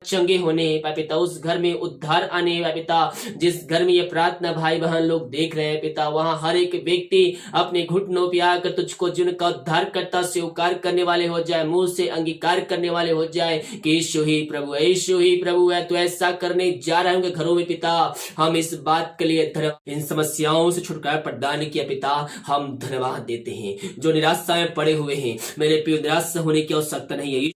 चंगे होने पाए पिता, उस घर में उद्धार आने पाए पिता। जिस घर में ये प्रार्थना भाई बहन लोग देख रहे हैं पिता, वहां हर एक व्यक्ति अपने घुटनों पे आकर तुझको जिनका उद्धार करता स्वीकार करने वाले हो जाए, मुंह से अंगीकार करने वाले हो जाए कि यीशु ही प्रभु है, यीशु ही प्रभु है। तो ऐसा करने जा रहे होंगे घरों में पिता। हम इस बात के लिए इन समस्याओं से छुटकारा प्रदान किया पिता, हम धन्यवाद देते हैं। जो निराशा में पड़े हुए हैं मेरे प्रिय, निराश होने की आवश्यकता नहीं है।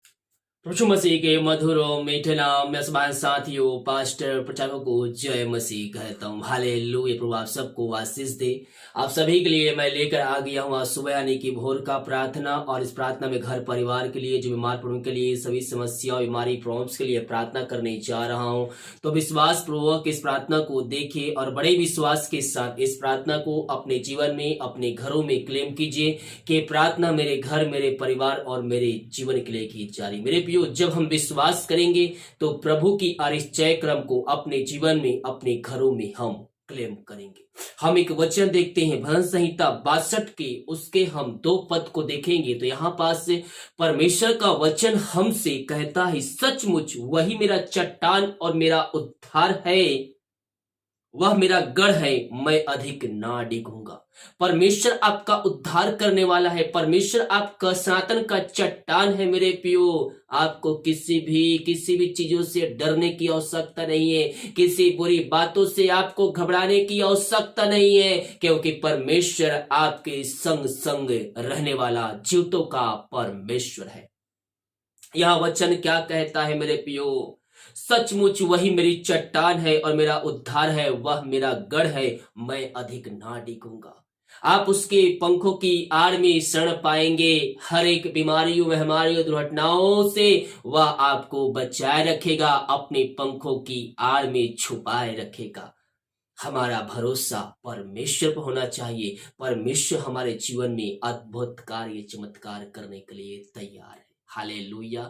प्रभु मसीह के मधुर और मीठे नाम में सभी साथियों, पास्टर प्रचारकों को जय मसीह कहता हूँ। हालेलुया। प्रभु आप सबको आशीष दे। आप सभी के लिए मैं लेकर आ गया हूँ आज सुबह यानी कि भोर का प्रार्थना, और इस प्रार्थना में घर परिवार के लिए, जो बीमार पड़ों के लिए, सभी समस्याओं बीमारी प्रॉब्लम्स के लिए प्रार्थना करने जा रहा हूँ। तो विश्वास पूर्वक इस प्रार्थना को देखे और बड़े विश्वास के साथ इस प्रार्थना को अपने जीवन में, अपने घरों में क्लेम कीजिए कि प्रार्थना मेरे घर, मेरे परिवार और मेरे जीवन के लिए की जा रही। मेरे जब हम विश्वास करेंगे तो प्रभु की आरिश्चय क्रम को अपने जीवन में, अपने घरों में हम क्लेम करेंगे। हम एक वचन देखते हैं भजन संहिता 62 के, उसके हम 2 पद को देखेंगे तो यहाँ पास परमेश्वर का वचन हमसे कहता है, सचमुच वही मेरा चट्टान और मेरा उद्धार है, वह मेरा गढ़ है, मैं अधिक ना डिगूंगा। परमेश्वर आपका उद्धार करने वाला है, परमेश्वर आपका सनातन का चट्टान है। मेरे प्रियो, आपको किसी भी चीजों से डरने की आवश्यकता नहीं है, किसी बुरी बातों से आपको घबराने की आवश्यकता नहीं है, क्योंकि परमेश्वर आपके संग संग रहने वाला जीवतों का परमेश्वर है। यह वचन क्या कहता है मेरे प्रियो? सचमुच वही मेरी चट्टान है और मेरा उद्धार है, वह मेरा गढ़ है, मैं अधिक ना डिगूंगा। आप उसके पंखों की आड़ में शरण पाएंगे। हर एक बीमारियों, महामारियों, दुर्घटनाओं से वह आपको बचाए रखेगा, अपने पंखों की आड़ में छुपाए रखेगा। हमारा भरोसा परमेश्वर पर होना चाहिए। परमेश्वर हमारे जीवन में अद्भुत कार्य, चमत्कार करने के लिए तैयार है। हालेलुया।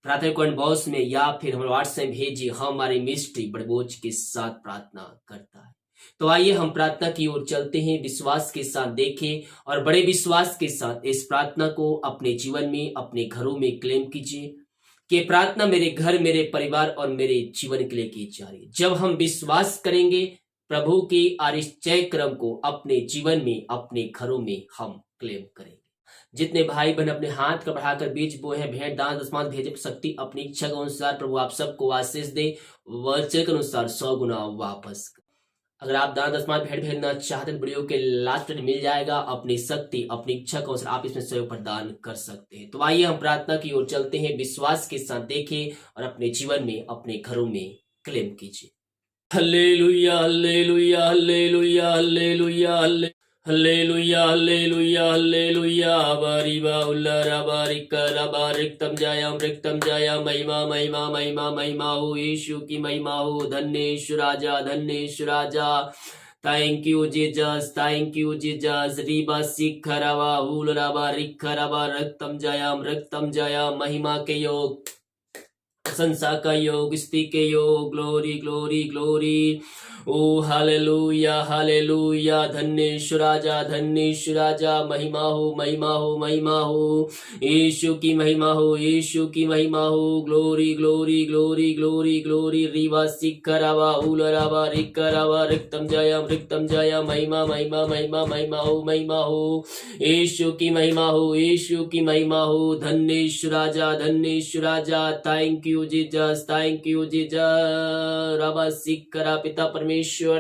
प्रार्थना कमेंट बॉक्स में या फिर हमारे व्हाट्सएप भेजिए, हमारी मिस्ट्री बड़े बोझ के साथ प्रार्थना करता है। तो आइए हम प्रार्थना की ओर चलते हैं, विश्वास के साथ देखें और बड़े विश्वास के साथ इस प्रार्थना को अपने जीवन में, अपने घरों में क्लेम कीजिए कि प्रार्थना मेरे घर, मेरे परिवार और मेरे जीवन के लिए की जा रही है। जब हम विश्वास करेंगे प्रभु की आरिश्चय क्रम को अपने जीवन में, अपने घरों में हम क्लेम करेंगे। जितने भाई बहन अपने हाथ का बढ़ाकर बीज बोए हैं, भेंट दान दशमांश भेजे शक्ति अपनी इच्छा के अनुसार प्रभु आप सबको आशीष दे, वचन के अनुसार 100 गुना वापस। अगर आप दान दशमांश भेंट भेजना चाहते हैं, वीडियो के लास्ट में मिल जाएगा। अपनी शक्ति, अपनी इच्छा के अनुसार आप इसमें सहयोग प्रदान कर सकते हैं। तो आइए हम प्रार्थना की ओर चलते हैं, विश्वास के साथ देखें और अपने जीवन में, अपने घरों में क्लेम कीजिए। Hallelujah hallelujah hallelujah hallelujah hallelujah hallelujah hallelujah. बारिबा उल्लारा बारिका बारिकतम जाया महिमा महिमा महिमा महिमा हो, यीशु की महिमा हो। धन्य यीशु राजा, धन्य यीशु राजा। Thank you Jesus, thank you Jesus. रीबा सिखरावा उलराबा रिखराबा रक्तम जाया महिमा के योग, प्रशंसा का योग, स्तुति के योग। Glory glory glory. ओ हालेलुया हालेलुया। धन्य यीशु राजा, धन्य यीशु राजा। महिमा हो महिमा हो महिमा हो, यीशु की महिमा हो, यीशु की महिमा हो। Glory glory glory glory glory. रीवा सिखरावा उलरावा रिखरावा रक्तम जाया महिमा महिमा महिमा महिमा हो, महिमा हो। यीशु की महिमा हो, यीशु की महिमा हो। धन्य यीशु राजा, धन्य यीशु राजा। Thank you Jesus, thank you Jesus. रबा सिखरा पिता परमेश्वर,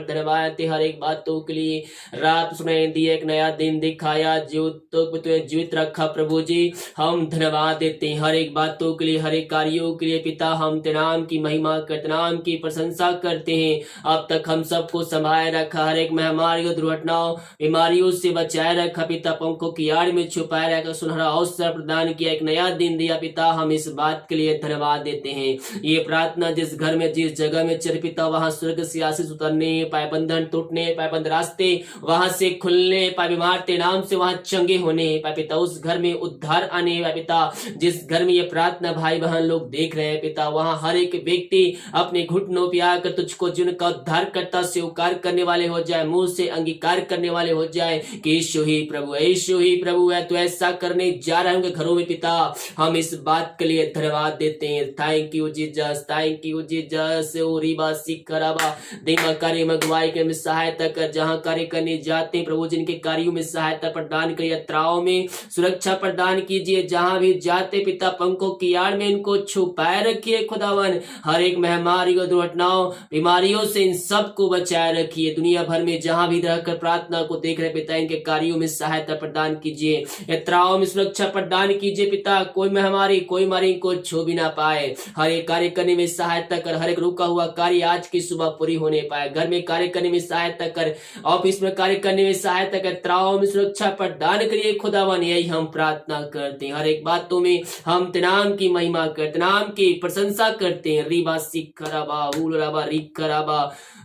धन्यवाद हर एक बातों के लिए। रात सुनाई दी, एक नया दिन दिखाया, जीवित रखा प्रभु जी। हम धन्यवाद देते हैं हर एक बातों के लिए, हर एक कार्यों के लिए पिता। हम तेरे नाम की महिमा करते, नाम की प्रशंसा करते हैं। अब तक हम सबको संभाले रखा, हर एक महामारी, दुर्घटनाओं, बीमारियों से बचाए रखा पिता। पंखों की आड़ में छुपाए रखा, सुनहरा अवसर प्रदान किया, एक नया दिन दिया पिता। हम इस बात के लिए धन्यवाद देते हैं। ये प्रार्थना जिस घर में, जिस जगह में चल पिता, वहां स्वर्ग से आशीष उतरने, पाए बंधन टूटने, पाए बंद रास्ते वहां से खुलने, पाए बीमार तेरे नाम से वहां चंगे होने पाए पिता। उस घर में उद्धार आने पाए पिता। जिस घर में ये प्रार्थना भाई बहन लोग देख रहे हैं पिता, वहां हर एक व्यक्ति अपने घुटनों पे आकर तुझको जिनका उद्धार करता स्वीकार करने वाले हो जाए, मुंह से अंगीकार करने वाले हो जाए कि यीशु ही प्रभु है, यीशु ही प्रभु है। तो ऐसा करने जा रहे होंगे घरों में पिता। हम इस बात के लिए धन्यवाद देते हैं। Thank thank you Jesus, thank you Jesus. ओ रीबा सिकराबा देमा कार्य में अगुवाई के में सहायता कर, जहां कार्य करने जाते हैं प्रभु जिनके कार्यों में सहायता प्रदान कर, यात्राओं में सुरक्षा प्रदान कीजिए, जहां भी जाते पिता पंखों की आड़ में इनको छुपाए रखिए खुदावन। हर एक महामारी और दुर्घटनाओं बीमारियों से इन सबको बचाए रखिए। दुनिया भर में जहां भी रहकर प्रार्थना को देख रहे पिता इनके कार्यों में सहायता प्रदान कीजिए, यात्राओं में सुरक्षा प्रदान कीजिए पिता। कोई महामारी कोई मारी को छू भी ना पाए। हर एक कार्य करने में सहायता कर, हर एक रुका हुआ कार्य आज की सुबह पूरी होने पाए। घर में कार्य करने में सहायता कर, ऑफिस में कार्य करने में सहायता कर, यात्राओं में सुरक्षा प्रदान करिए खुदावन। यही हम प्रार्थना करते हैं। हर एक बातों में हम तेनाम की महिमा करते, नाम की प्रशंसा करते हैं। रीबा सिखराबा उलराबा रिखराबा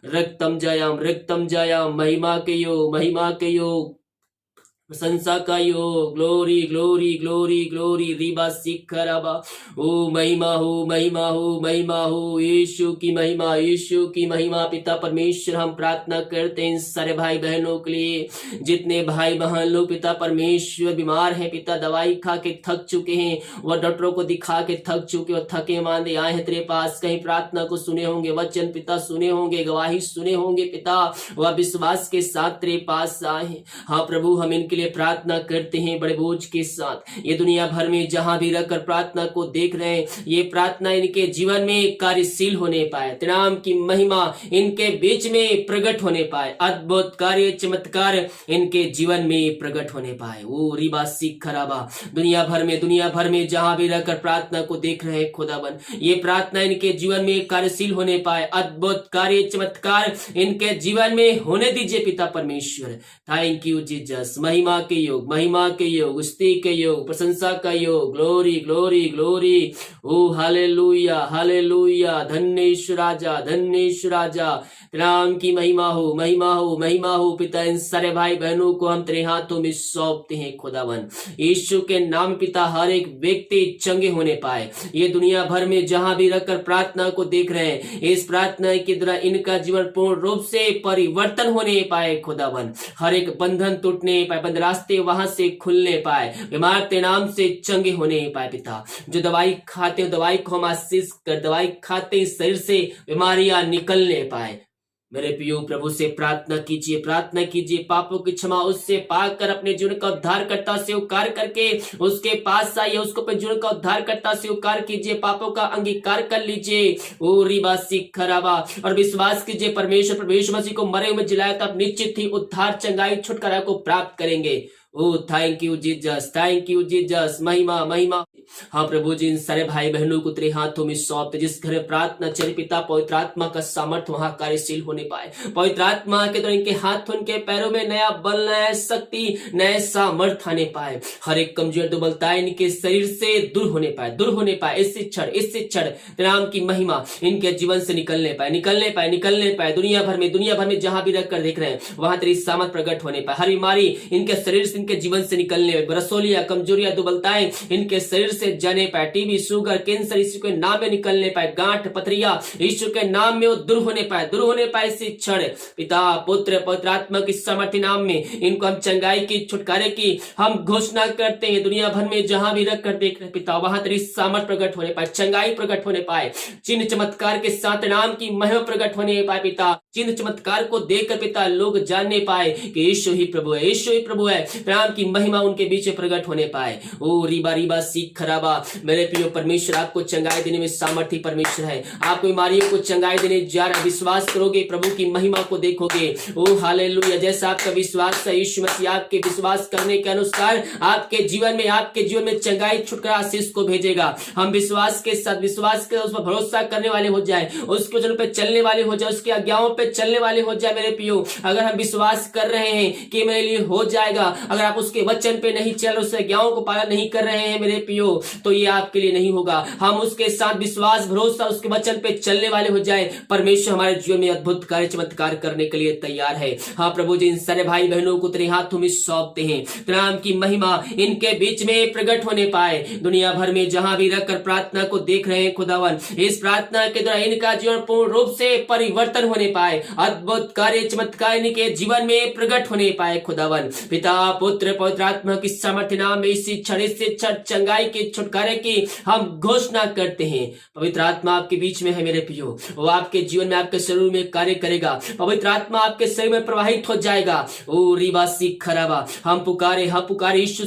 रक्तम जयम महिमा के योग, महिमा के योग, प्रशंसा का योग। ग्लोरी ग्लोरी ग्लोरी ग्लोरी रीबा सिखराबा। ओ महिमा हो, महिमा हो, महिमा हो, यीशु की महिमा, यीशु की महिमा। पिता परमेश्वर हम प्रार्थना करते हैं सारे भाई बहनों के लिए, जितने भाई बहन लोग पिता परमेश्वर बीमार हैं पिता, दवाई खा के थक चुके हैं, वह डॉक्टरों को दिखा के थक चुके और थके मांदे आए हैं तेरे पास। कहीं प्रार्थना को सुने होंगे, वचन पिता सुने होंगे, गवाही सुने होंगे पिता, वह विश्वास के साथ तेरे पास आए हैं। हाँ प्रभु हम इनके लिए प्रार्थना करते हैं बड़े बोझ के साथ। ये दुनिया भर में जहां भी रहकर प्रार्थना को देख रहे हैं, ये प्रार्थना इनके जीवन में कार्यशील होने पाए, तेरे नाम की महिमा इनके बीच में प्रकट होने पाए, अद्भुत कार्य चमत्कार इनके जीवन में प्रकट होने पाए। ओ रिबा सिखराबा दुनिया भर में जहां भी रहकर प्रार्थना को देख रहे हैं खुदावन, ये प्रार्थना इनके जीवन में कार्यशील होने पाए, अद्भुत कार्य चमत्कार इनके जीवन में होने दीजिए पिता परमेश्वर। Thank you Jesus. महिमा के योग, महिमा के योग, स्तुति के योग, प्रशंसा का योग। Glory glory glory. ओ हालेलुया हालेलुया। धन्येश्वर राजा, धन्येश्वर राजा। नाम की महिमा हो, महिमा हो, महिमा हो पिता। इन सारे भाई बहनों को हम तेरे हाथों में सौंपते हैं खुदावन। यीशु के नाम पिता हर एक व्यक्ति चंगे होने पाए। ये दुनिया भर में जहां भी रहकर प्रार्थना को देख रहे हैं, इस प्रार्थना के द्वारा इनका जीवन पूर्ण रूप से परिवर्तन होने पाए खुदावन। हर एक बंधन टूटने पाए, बंद रास्ते वहां से खुलने पाए, बीमार तेरे नाम से चंगे होने पाए पिता। जो दवाई खाते हो दवाई को हम आशीष कर, दवाई खाते शरीर से बीमारियां निकलने पाए। मेरे प्रियो प्रभु से प्रार्थना कीजिए, प्रार्थना कीजिए, पापों की क्षमा उससे पाकर अपने जीवन का उद्धार करता स्वीकार करके उसके पास आइए, उसको अपने जीवन का उद्धार करता स्वीकार कीजिए, पापों का अंगीकार कर लीजिए। ओ रिबा सिखराबा और विश्वास कीजिए परमेश्वर मसीह को मरे हुए जिलाया तो आप निश्चित ही उद्धार चंगाई छुटकारा को प्राप्त करेंगे। ओ thank you Jesus, thank you Jesus. महिमा महिमा। हाँ प्रभु जी इन सारे भाई बहनों को तेरे हाथों में सौंपते, जिस घर में प्रार्थना चले पिता पवित्र आत्मा का सामर्थ्य वहां कार्यशील होने पाए। पवित्र आत्मा के द्वारा इनके हाथ उनके पैरों में नया बल, नया शक्ति, नए सामर्थ्य आने पाए। हर एक कमजोर दुर्बलता इनके शरीर से दूर होने पाए, दूर होने पाए। इससे क्षण नाम की महिमा इनके जीवन से निकलने पाए, निकलने पाए, निकलने पाए। दुनिया भर में जहां भी रहकर देख रहे हैं वहां तेरी सामर्थ प्रकट होने पाए। हर बीमारी इनके शरीर से, इनके जीवन से निकलने पाए। रसोलियां, कमजोरियां, दुर्बलताएं इनके शरीर से जाने पाए। टीबी, शुगर, कैंसर यीशु के नाम में निकलने पाए। गांठ, पथरिया यीशु के नाम में वो दूर होने पाए, दूर होने पाए। इसी क्षण पिता पुत्र पवित्र आत्मा की सामर्थ्य नाम में इनको हम चंगाई की, छुटकारे की हम घोषणा करते हैं। दुनिया भर में जहां भी रखकर देख रहे पिता वहां तेरी सामर्थ्य प्रकट होने पाए, चंगाई प्रकट होने पाए, चिन्ह चमत्कार के साथ नाम की महिमा प्रकट होने पाए पिता। चिन्ह चमत्कार को देखकर पिता लोग जानने पाए कि यीशु ही प्रभु है, यीशु ही प्रभु है। नाम की महिमा उनके बीच प्रकट होने पाए। ओ रिबा रिबा सीख खराबा। मेरे प्रिय परमेश्वर आपको चंगाई देने में सामर्थ्य परमेश्वर है। आप बीमारियों को चंगाई देने जा रहे, विश्वास करोगे प्रभु की महिमा को देखोगे। ओ हालेलुया। जैसा आपका विश्वास है यीशु मसीह आपके विश्वास करने के अनुसार आपके जीवन में चंगाई छुटकारा आशीष को भेजेगा। हम विश्वास के साथ विश्वास के उस पर भरोसा करने वाले हो जाए, उसके वचन पे चलने वाले हो जाए, उसकी आज्ञाओं पे चलने वाले हो जाए। मेरे प्रियो अगर हम विश्वास कर रहे हैं कि मेरे लिए हो जाएगा, अगर आप उसके वचन पे नहीं चल, उसके आज्ञाओं को पालन नहीं कर रहे हैं मेरे प्रियो, तो ये आपके लिए नहीं होगा। हम उसके साथ विश्वास भरोसा उसके वचन पे चलने वाले हो जाए, परमेश्वर हमारे जीवन में अद्भुत कार्य चमत्कार करने के लिए तैयार है। हाँ प्रभु जी इन सारे भाई बहनों को तेरे हाथों में सौंपते हैं। नाम की महिमा इनके बीच में प्रकट होने पाए। दुनिया भर में जहां भी रहकर प्रार्थना को देख रहे हैं खुदावन, इस प्रार्थना के द्वारा इनका जीवन पूर्ण रूप से परिवर्तन होने पाए, अद्भुत कार्य चमत्कार इनके जीवन में प्रकट होने पाए खुदावन। पिता पुत्र पुत्र पवित्र आत्मा की सामर्थ्य नाम में इसी क्षण से चंगाई के छुटकारे की हम घोषणा करते हैं। पवित्र आत्मा आपके बीच में है मेरे प्रियो, वो आपके जीवन में आपके शरीर में कार्य करेगा। पवित्र आत्मा आपके शरीर में प्रवाहित हो जाएगा। ओ रिबासी खराबा, हम पुकारे यीशु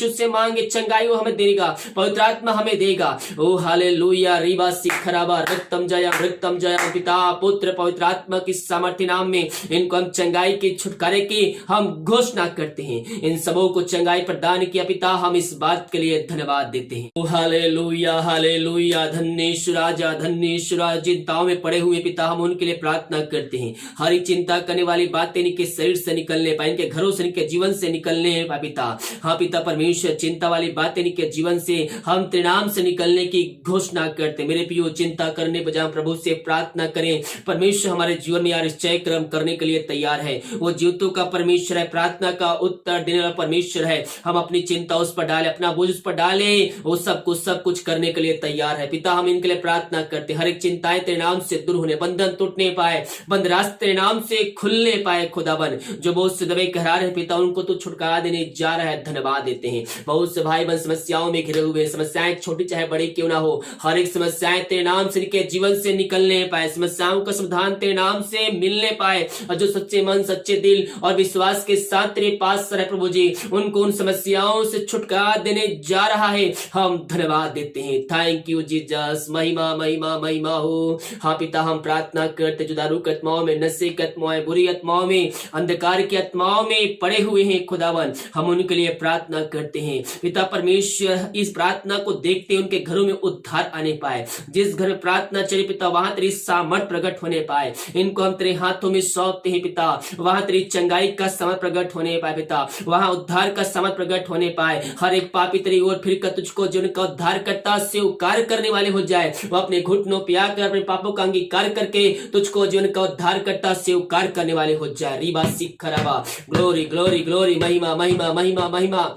से मांगे चंगाई वो हमें देगा, पवित्र आत्मा हमें देगा। ओ हालेलुया। रिबासी खराबा, रक्तम जया पिता पुत्र पवित्र आत्मा की सामर्थ्य नाम में इनको हम चंगाई के छुटकारे की हम घोषणा करते हैं। इन सबों को चंगाई प्रदान किया पिता, हम इस बात के लिए धन्यवाद देते हैं। ओ हालेलुया हालेलुया। धन्येश्वर राजा, धन्येश्वर राजा। चिंताओं में पड़े हुए पिता हम उनके लिए प्रार्थना करते हैं। हर एक चिंता करने वाली बातें इनके शरीर से निकलने पाए, इनके घरों से, इनके जीवन से निकलने पाए पिता। हाँ पिता परमेश्वर, चिंता वाली बातें इनके जीवन से हम तेरे नाम से निकलने की घोषणा करते। मेरे प्रियो, चिंता करने बजाय प्रभु से प्रार्थना करें। परमेश्वर हमारे जीवन में यार निश्चय कर्म करने के लिए तैयार है। वो जीवतों का परमेश्वर है, प्रार्थना का उत्तर देने वाला परमेश्वर है। हम अपनी चिंता उस पर डालें, अपना बोझ उस पर डालें, वो सब कुछ करने के लिए तैयार है पिता। हम इनके लिए प्रार्थना करते, हर एक चिंताएं तेरे नाम से दूर होने, बंधन टूटने पाए, बंद रास्ते नाम से खुलने पाए। खुदावन जो बहुत से दबे कह रहे पिता, उनको तो छुटकारा देने जा रहा है, धन्यवाद देते हैं। बहुत से भाई बहन समस्याओं में घिरे हुए, समस्याएं छोटी चाहे बड़ी क्यों ना हो, हर एक समस्याएं तेरे नाम से इनके जीवन से निकलने पाए, समस्याओं का समाधान तेरे नाम से मिलने पाए। और जो सच्चे मन, सच्चे दिल और विश्वास के साथ तेरे पास है प्रभु जी, उनको उन समस्याओं से छुटकारा देने जा रहा है, हम धन्यवाद देते हैं। थैंक यू जीसस, महिमा महिमा महिमा हो। हाँ पिता, हम प्रार्थना करते जो दारू आत्माओं में, नशे की आत्माओं, बुरी आत्माओं में, अंधकार की आत्माओं में पड़े हुए हैं खुदावन, हम उनके लिए प्रार्थना करते हैं पिता परमेश्वर। इस प्रार्थना को देखते उनके घरों में उद्धार आने पाए। जिस घर में प्रार्थना चले पिता, वहां तेरी सामर्थ प्रकट होने पाए। इनको हम तेरे हाथों में सौंपते हैं पिता, वहां तेरी चंगाई का समर्थ प्रकट होने पाए पिता, वहां उद्धार का समर्थ प्रकट होने पाए। हर एक पापी तेरी ओर फिर कर तुझको जो उनका उद्धार करता स्वीकार करने वाले हो जाए, वो अपने घुटनों पे आकर अपने पापों का अंगीकार करके तुझको जीवन का उद्धार करता स्वीकार करने वाले हो जाए। रीबा सिख खराबा, ग्लोरी ग्लोरी ग्लोरी, महिमा महिमा महिमा महिमा।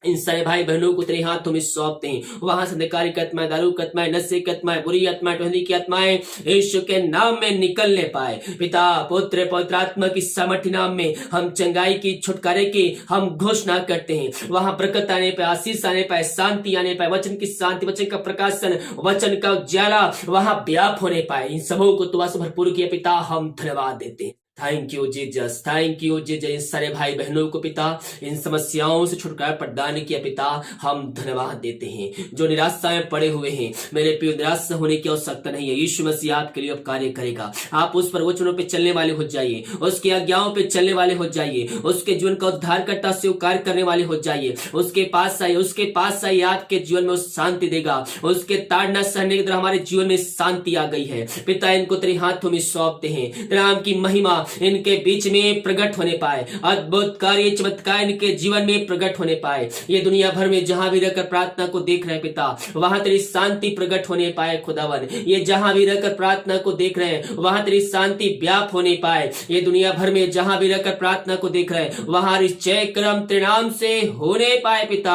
इन सारे भाई बहनों को तेरे हाथों में सौंपते हैं। वहां से अंधकार की आत्माएं, दारू की आत्माएं, नशे की आत्माएं, बुरी आत्माएं, टहनी की आत्माएं यीशु के नाम में निकलने पाए पिता पुत्र पवित्र आत्मा की सामर्थ्य नाम में हम चंगाई की, छुटकारे की हम घोषणा करते हैं। वहां बरकत आने पाए, आशीष आने पाए, शांति आने पाए, वचन की शांति, वचन का प्रकाशन, वचन का उजाला वहां व्याप होने पाए। इन सबों को तुम भरपूर किया पिता, हम धन्यवाद देते हैं। Thank you Jesus, thank you Jesus. इन सारे भाई बहनों को पिता इन समस्याओं से छुटकारा प्रदान किया पिता, हम धन्यवाद देते हैं। जो निराशा में पड़े हुए हैं मेरे प्रिय, निराश होने की आवश्यकता नहीं है। यीशु मसीह आपके लिए अब कार्य करेगा। आप उस पर वचनों पे चलने वाले हो जाइए, उसकी आज्ञाओं पे चलने वाले हो जाइए, उसके जीवन का उद्धार करता स्वीकार करने वाले हो जाइए। उसके पास आइए, उसके पास आइए, आपके जीवन में शांति देगा। उसके ताड़ना सहने की तरह हमारे जीवन में शांति आ गई है पिता। इनको तेरे हाथों में सौंपते हैं। नाम की महिमा इनके बीच में प्रकट होने पाए, अद्भुत कार्य चमत्कार इनके जीवन में प्रकट होने पाए। ये दुनिया भर में जहां भी रहकर प्रार्थना को देख रहे हैं पिता, वहां तेरी शांति प्रकट होने पाए खुदावन। ये जहां भी रहकर प्रार्थना को देख रहे हैं, वहां तेरी शांति व्याप होने पाए। ये दुनिया भर में जहां भी रहकर प्रार्थना को देख रहे हैं, वहां निश्चय क्रम तेरे नाम से होने पाए पिता।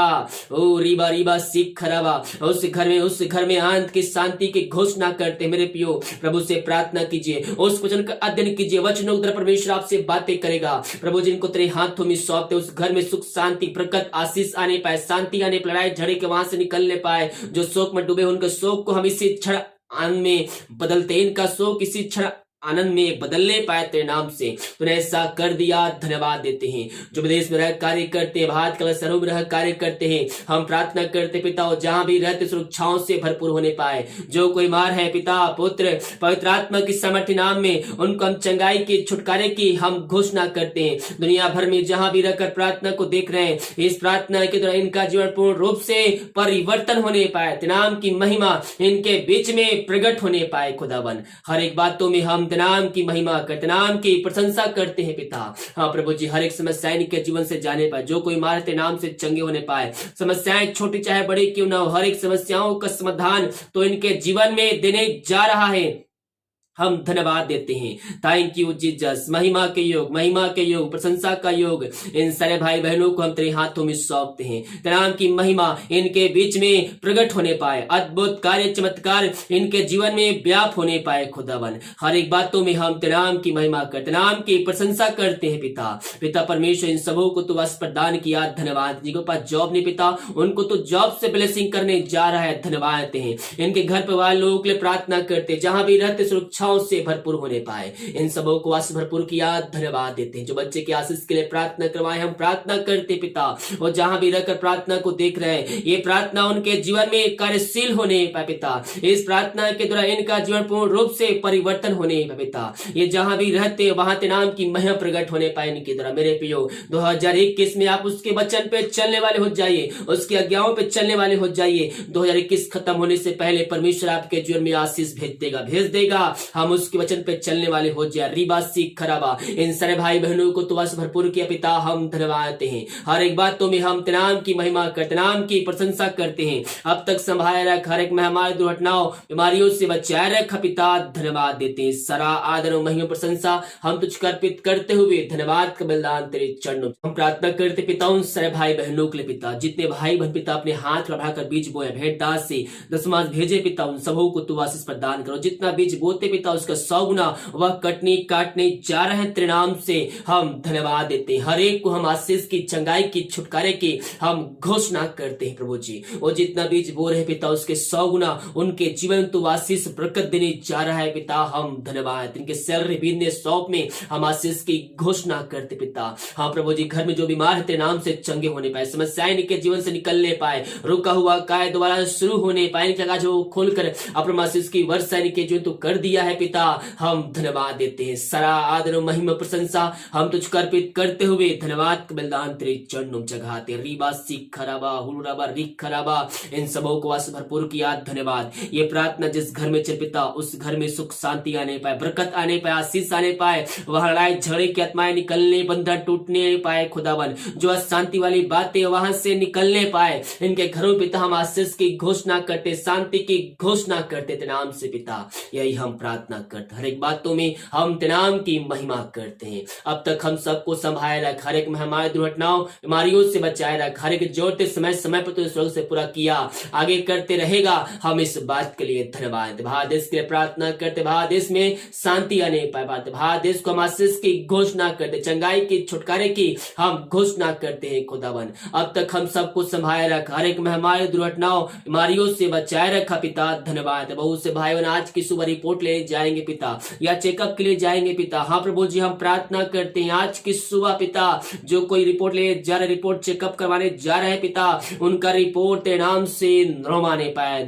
ओ रीबा रीबा सीख खराबा, उस घर में आनंद की, शांति की घोषणा करते मेरे पियो। प्रभु से प्रार्थना कीजिए, उस वचन का अध्ययन कीजिए, वचनों की परमेश्वर आपसे बातें करेगा। प्रभु जिनको तेरे हाथों में सौंपते, उस घर में सुख शांति प्रकट आशीष आने पाए, शांति आने, लड़ाई झगड़े के वहां से निकलने पाए। जो शोक में डूबे उनके शोक को हम इसी क्षण आनंद में बदलते, इनका शोक इसी क्षण आनंद में बदलने पाए तेरे नाम से। तूने ऐसा कर दिया, धन्यवाद देते हैं। जो विदेश में रह कार्य करते हैं, भारत के स्वरूप रह कार्य करते हैं, हम प्रार्थना करते पिता, जहां भी रहते सुरक्षाओं से भरपूर होने पाए। जो कोई मार है पिता पुत्र पवित्र आत्मा की सामर्थ्य नाम में उनको हम चंगाई की, छुटकारे की हम घोषणा करते हैं। दुनिया भर में जहां भी रहकर प्रार्थना को देख रहे हैं, इस प्रार्थना के द्वारा इनका जीवन पूर्ण रूप से परिवर्तन होने पाए। तेरे नाम की महिमा इनके बीच में प्रकट होने पाए खुदावन। हर एक बातों में हम नाम की महिमा करते, नाम की प्रशंसा करते हैं पिता। हाँ प्रभु जी, हर एक समस्या इनके जीवन से जाने पाए। जो कोई मारते नाम से चंगे होने पाए। समस्याएं छोटी चाहे बड़ी क्यों ना हो, हर एक समस्याओं का समाधान तो इनके जीवन में देने जा रहा है। हम धन्यवाद देते हैं। Thank you Jesus. महिमा के योग, प्रशंसा का योग इन सारे भाई बहनों को हम तेरे हाथों में सौंपते हैं। तेरे नाम की महिमा इनके बीच में प्रकट होने पाए, अद्भुत कार्य चमत्कार इनके जीवन में व्याप होने पाए। खुदावन हर एक बातों में हम तेरे नाम की महिमा करते, नाम की प्रशंसा करते हैं। पिता परमेश्वर इन सबों को तू बस प्रदान किया, धन्यवाद। जिनके पास जॉब नहीं पिता, उनको तो जॉब से ब्लेसिंग करने जा रहा है, धन्यवाद देते हैं। इनके घर परिवार लोगों के लिए प्रार्थना करते, जहां भी रहते सुरक्षा से भरपूर होने पाए। इन सबों को आशीष भरपूर किया, धन्यवाद देते हैं। जो बच्चे की आशीष के लिए प्रार्थना करवाए, हम प्रार्थना करते पिता, और जहां भी रहकर प्रार्थना को देख रहे हैं, ये प्रार्थना उनके जीवन में कार्यशील होने पाए पिता। इस प्रार्थना के द्वारा इनका जीवन पूर्ण रूप से परिवर्तन होने पाए पिता। ये जहां भी रहते वहां ते नाम की महिमा प्रकट होने पाए इनके द्वारा। मेरे प्रियो 2021 में आप उसके वचन पे चलने वाले हो जाइए, उसकी आज्ञाओं पे चलने वाले हो जाइए। 2021 खत्म होने से पहले परमेश्वर आपके जीवन में आशीष भेज देगा। हम उसके वचन पे चलने वाले हो जाए। रीबा सीख खराबा इन सारे भाई बहनों को तो बस भरपूर किया पिता, हम धन्यवाद देते हैं। हर एक बातों में हम तेरे नाम की महिमा करते, नाम की प्रशंसा करते हैं। अब तक संभाले रख, हर एक महामारी दुर्घटनाओं बीमारियों से बचाए रख पिता, धन्यवाद देते हैं। सारा आदर और महिमा प्रशंसा हम तुझ अर्पित करते हुए धन्यवाद का बलिदान तेरे चरणों हम प्रार्थना करते पिता। उन सारे भाई बहनों के लिए पिता, जितने भाई बहन पिता अपने हाथ बढ़ाकर बीज बोए, भेंट दास से दशमांश भेजे पिता, उन सबों को तू आशीष प्रदान करो। जितना बीज बोते पिता उसका 100 गुना वह काटने जा रहे हैं। तेरे नाम से हम धन्यवाद देते हैं। हर एक को हम आशीष की, चंगाई की, छुटकारे की हम घोषणा करते हैं प्रभु जी। और जितना बीज बो रहे पिता उसके 100 गुना उनके जीवन तो आशीष बरकत देने जा रहा है पिता, हम धन्यवाद। इनके सैलरी बीतने सौंप में हम आशीष की घोषणा करते पिता। हाँ प्रभु जी, घर में जो बीमार है तेरे नाम से चंगे होने पाए, समस्याएं इनके जीवन से निकलने पाए, रुका हुआ कार्य दोबारा शुरू होने पाए, इनकी जगह जो खोलकर अपने आशीष की वर्षा इनके जो तो कर दिया है पिता, हम धन्यवाद देते हैं। सारा आदर महिमा प्रशंसा हम तुझको अर्पित करते हुए धन्यवाद का बलिदान तेरे चरणों में चढ़ाते। रीबा सीख खराबा हुलराबा रिक खराबा इन सबों को आशीष भरपूर किया, धन्यवाद। ये प्रार्थना जिस घर में चल पिता उस घर में सुख शांति आने पाए, बरकत आने पाए, आशीष आने पाए, वहां लड़ाई झगड़े की आत्माएं निकलने, बंधन टूटने पाए खुदावन, जो अशांति वाली बातें वहां से निकलने पाए। इनके घरों पिता हम आशीष की घोषणा करते, शांति की घोषणा करते तेरे नाम से पिता। यही हम प्रार्थना करते, हर एक बातों में हम तेरे नाम की महिमा करते हैं। अब तक हम सबको संभाले रख, हर एक महामारी दुर्घटनाओं बीमारियों से बचाए रख, हर एक जोड़ते समय पर तो स्वर्ग से पूरा किया, आगे करते रहेगा। हम इस बात के लिए धन्यवाद। भारत देश के लिए प्रार्थना करते, भारत देश में शांति आने पाए, भारत देश को हम आशीष की घोषणा करते, चंगाई की, छुटकारे की हम घोषणा करते हैं खुदावन। अब तक हम सबको संभाले रख, हर एक महामारी दुर्घटनाओं बीमारियों से बचाए रखा पिता, धन्यवाद। बहुत से भाई बहन आज की सुबह रिपोर्ट ले जाएंगे पिता, या चेकअप के लिए जाएंगे पिता। हाँ प्रभु जी, हम प्रार्थना करते हैं आज की सुबह पिता, जो कोई रिपोर्ट ले जा रहे, रिपोर्ट चेकअप करवाने जा रहे हैं पिता, उनका रिपोर्ट तेरे नाम से नरोमाने पाए,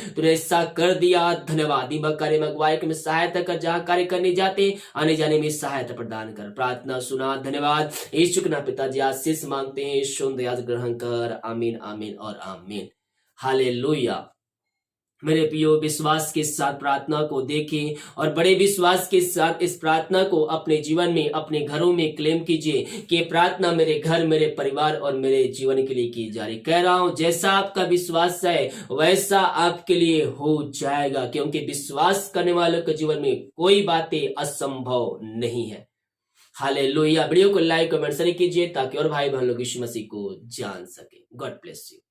तूने ऐसा कर दिया, धन्यवाद। दीपक कार्य मंगवाए में सहायता कर, जहाँ कार्य करने जाते आने जाने में सहायता प्रदान कर, प्रार्थना सुना, धन्यवाद। यीशु के नाम पिताजी आशीष मांगते हैं, दया ग्रहण कर, आमीन आमीन और आमीन। हालेलुया। मेरे प्रियो, विश्वास के साथ प्रार्थना को देखें और बड़े विश्वास के साथ इस प्रार्थना को अपने जीवन में, अपने घरों में क्लेम कीजिए कि प्रार्थना मेरे घर, मेरे परिवार और मेरे जीवन के लिए की जा रही। कह रहा हूं, जैसा आपका विश्वास है वैसा आपके लिए हो जाएगा, क्योंकि विश्वास करने वालों के जीवन में कोई बातें असंभव नहीं है। हालेलुया। वीडियो को लाइक कमेंट शेयर कीजिए ताकि और भाई बहन लोग यीशु मसीह को जान सके। God bless you.